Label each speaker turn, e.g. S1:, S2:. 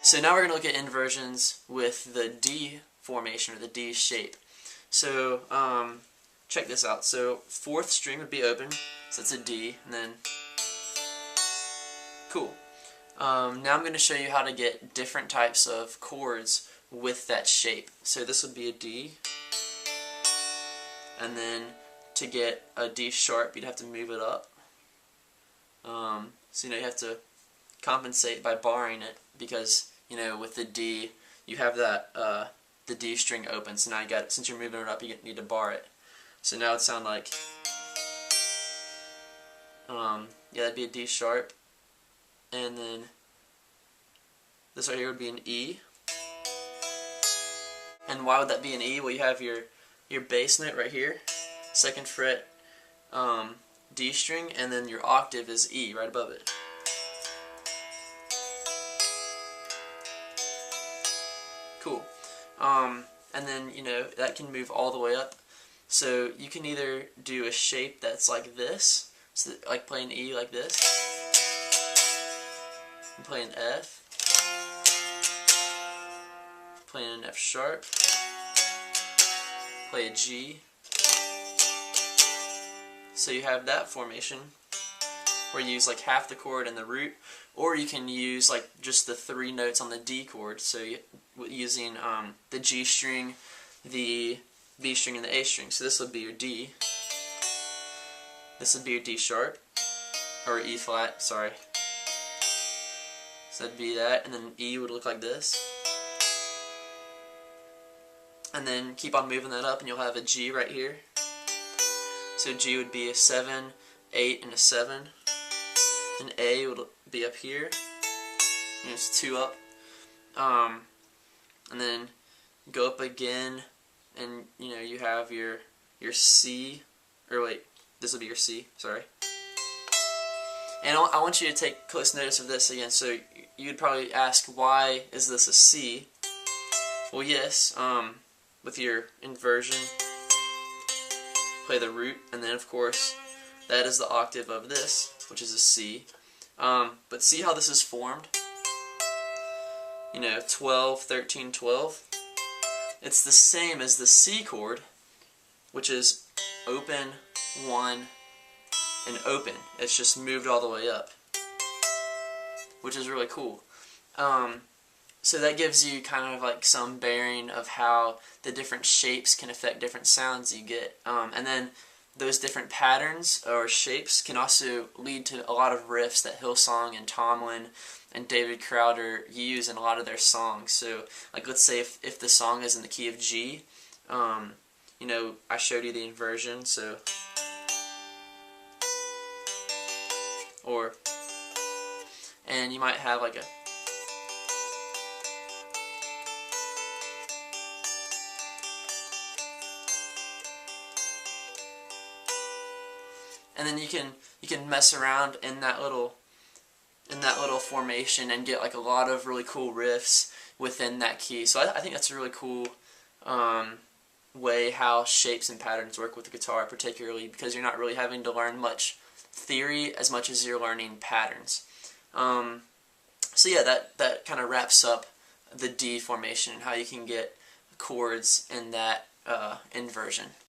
S1: So now we're going to look at inversions with the D formation, or the D shape. So check this out. So fourth string would be open, so it's a D, and then cool. Now I'm going to show you how to get different types of chords with that shape. So this would be a D, and then to get a D sharp you'd have to move it up. So you have to compensate by barring it, because with the D you have that the D string open, so now you got, since you're moving it up, you need to bar it. So now it would sound like yeah, that'd be a D sharp, and then this right here would be an E. And why would that be an E? Well, you have your bass note right here, 2nd fret, D string, and then your octave is E right above it. Cool. And then that can move all the way up. So you can either do a shape that's like this, so like playing E like this, and play an F, play an F sharp, play a G. So you have that formation where you use like half the chord and the root, or you can use like just the 3 notes on the D chord. So using the G string, the B string, and the A string. So this would be your D. This would be your D sharp, or E flat, sorry. So that'd be that, and then E would look like this. And then keep on moving that up, and you'll have a G right here. So G would be a 7, 8, and a 7. And A would be up here. It's 2 up. And then go up again, and you have your C, or wait, this will be your C, sorry. And I want you to take close notice of this again. So you'd probably ask, why is this a C? Well, yes, with your inversion, play the root, and then of course that is the octave of this, which is a C. But see how this is formed? 12, 13, 12. It's the same as the C chord, which is open, 1, and open. It's just moved all the way up, which is really cool. So that gives you kind of like some bearing of how the different shapes can affect different sounds you get. And then those different patterns or shapes can also lead to a lot of riffs that Hillsong and Tomlin and David Crowder use in a lot of their songs. So like, let's say if the song is in the key of G, I showed you the inversion, so and you might have like a and then you can mess around in that little formation and get like a lot of really cool riffs within that key. So I think that's a really cool way how shapes and patterns work with the guitar, particularly because you're not really having to learn much theory as much as you're learning patterns. So yeah, that kind of wraps up the D formation and how you can get chords in that inversion.